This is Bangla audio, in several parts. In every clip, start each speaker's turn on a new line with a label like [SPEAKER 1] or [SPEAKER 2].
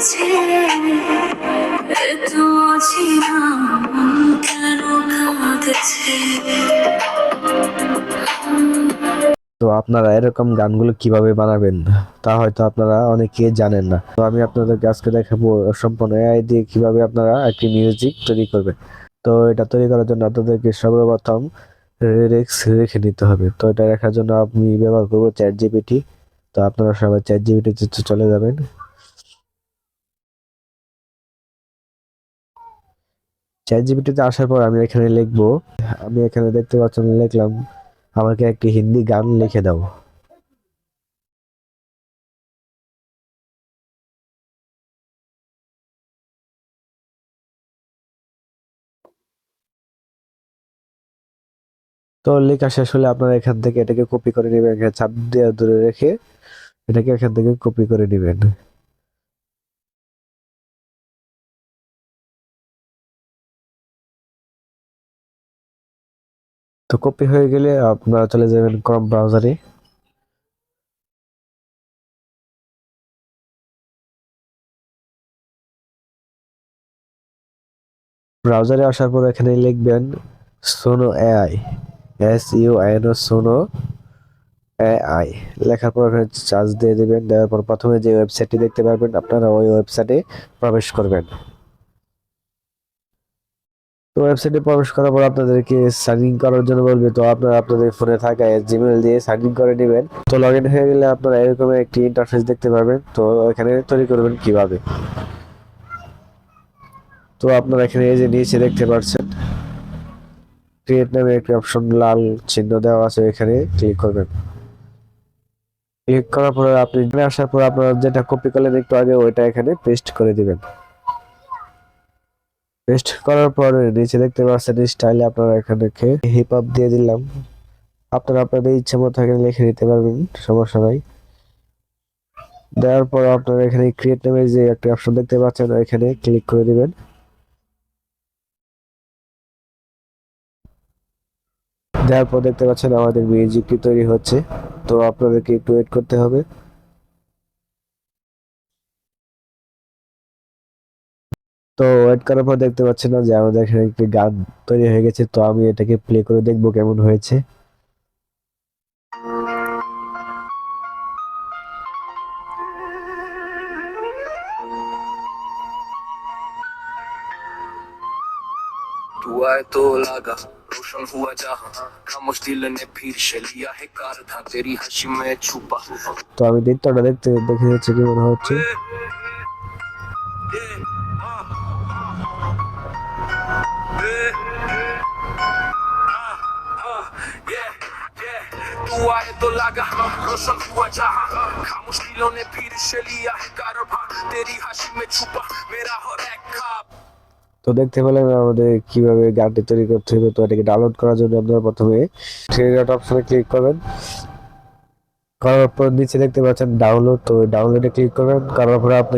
[SPEAKER 1] লেগেছে এত অচেনা মন কেন কাঁদছে।
[SPEAKER 2] তো আপনারা এরকম গানগুলো কিভাবে বানাবেন তা হয়তো আপনারা অনেকেই জানেন না। তো আমি আপনাদেরকে আজকে দেখাবো সম্পূর্ণ এআই দিয়ে কিভাবে আপনারা একটি মিউজিক তৈরি করবেন। তো এটা তৈরি করার জন্য আপনাদেরকে সর্বপ্রথম লিরিক্স রেখে নিতে হবে। তো এটা রাখার জন্য আমি ব্যবহার করবো চ্যাট জিপিটি। তো আপনারা সবাই চ্যাট জিপিটিতে চলে যাবেন। চ্যাট জিপিটিতে আসার পর আমি এখানে লিখবো, আমি এখানে দেখতে পাচ্ছেন লিখলাম আমাকে একটি হিন্দি গান লিখে দাও। তো লেখা শেষ হলে আপনারা এখান থেকে এটাকে কপি করে নেবেন, এখানে চাপ দিয়ে ধরে রেখে এটাকে এখান থেকে কপি করে নেবেন। তো কপি হয়ে গেলে আপনারা চলে যাবেন ক্রোম ব্রাউজারে। ব্রাউজারে আসার পর এখানে লিখবেন সোনো এআই, SUNO সোনো এআই। লেখার পর এখানে চার্জ দিয়ে দিবেন। দেওয়ার পর প্রথমে যে ওয়েবসাইটটি দেখতে পারবেন আপনারা ওই ওয়েবসাইটে প্রবেশ করবেন। তো ওয়েবসাইটে প্রবেশ করার পর আপনাদেরকে সাইন ইন করার জন্য বলবে। তো আপনারা আপনাদের ফোনে থাকা জিমেইল দিয়ে সাইন ইন করে নেবেন। তো লগ ইন হয়ে গেলে আপনারা এরকম একটি ইন্টারফেস দেখতে পারবেন। তো এখানে তৈরি করবেন কিভাবে। তো আপনারা এখানে এই যে নিচে দেখতে পাচ্ছেন ক্রিয়েট নামে একটি অপশন লাল চিহ্ন দেওয়া আছে, এখানে ক্লিক করবেন। ক্লিক করার পরে আপনি এখানে আসার পর আপনারা যেটা কপি করলেন একটু আগে ওইটা এখানে পেস্ট করে দিবেন। পেস্ট করার পরে নিচে দেখতে পাচ্ছেন স্টাইলে আপনারা এখানে হিপ হপ দিয়ে দিলাম। আপনারা আপনাদের ইচ্ছে মতো এখানে লিখে নিতে পারবেন, সমস্যা নাই। দেওয়ার পর আপনারা এখানে ক্রিয়েট নামের যে একটা অপশন দেখতে পাচ্ছেন এখানে ক্লিক করে দিবেন। দেওয়ার পর দেখতে পাচ্ছেন আমাদের মিউজিকটি তৈরি হচ্ছে। তো আপনাদেরকে একটু ওয়েট করতে হবে। তো ওয়েট করার পর দেখতে পাচ্ছেন না যে আমাদের এখানে একটি গান তৈরি হয়ে গেছে। তো আমি এটাকে প্লে করে দেখবো কেমন হয়েছে।
[SPEAKER 1] तू आए तो लगा रोशन हुआ जहां खामोश दिल ने फिर से लिया है कारधा तेरी हंसी में छुपा।
[SPEAKER 2] তো আমি নৃত্যটা দেখে যাচ্ছি কেমন হচ্ছে।
[SPEAKER 1] तू आए तो लगा रोशन हुआ जहां खामोश दिलों ने फिर से लिया है कारभार तेरी हंसी में छुपा मेरा हो रखा।
[SPEAKER 2] তো দেখতে পেলেন আমাদের কিভাবে গানটি তৈরি করতে হবে। তো এটাকে ডাউনলোড করার জন্য আপনারা প্রথমে থ্রি ডট অপশনে ক্লিক করবেন। করার পর নিচে দেখতে পাচ্ছেন ডাউনলোড। তো ডাউনলোডে ক্লিক করবেন। করার পরে আপনি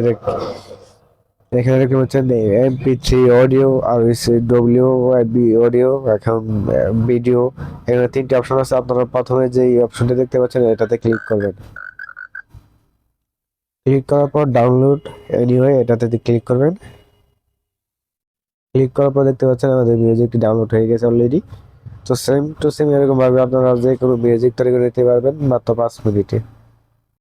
[SPEAKER 2] এখানে দেখতে পাচ্ছেন MP3 অডিও আর WAV অডিও, এখন ভিডিও, এখানে তিনটি অপশন আছে। আপনারা প্রথমে যে অপশনটি দেখতে পাচ্ছেন এটাতে ক্লিক করবেন। ক্লিক করার পর ডাউনলোড এনিওয়ে এটাতে ক্লিক করবেন। ক্লিক করার পর দেখতে পাচ্ছেন আমাদের মিউজিকটি ডাউনলোড হয়ে গেছে অলরেডি। তো সেম টু সেম এরকম ভাবে আপনারা যে কোনো মিউজিক তৈরি করে নিতে পারবেন মাত্র 5 মিনিটে।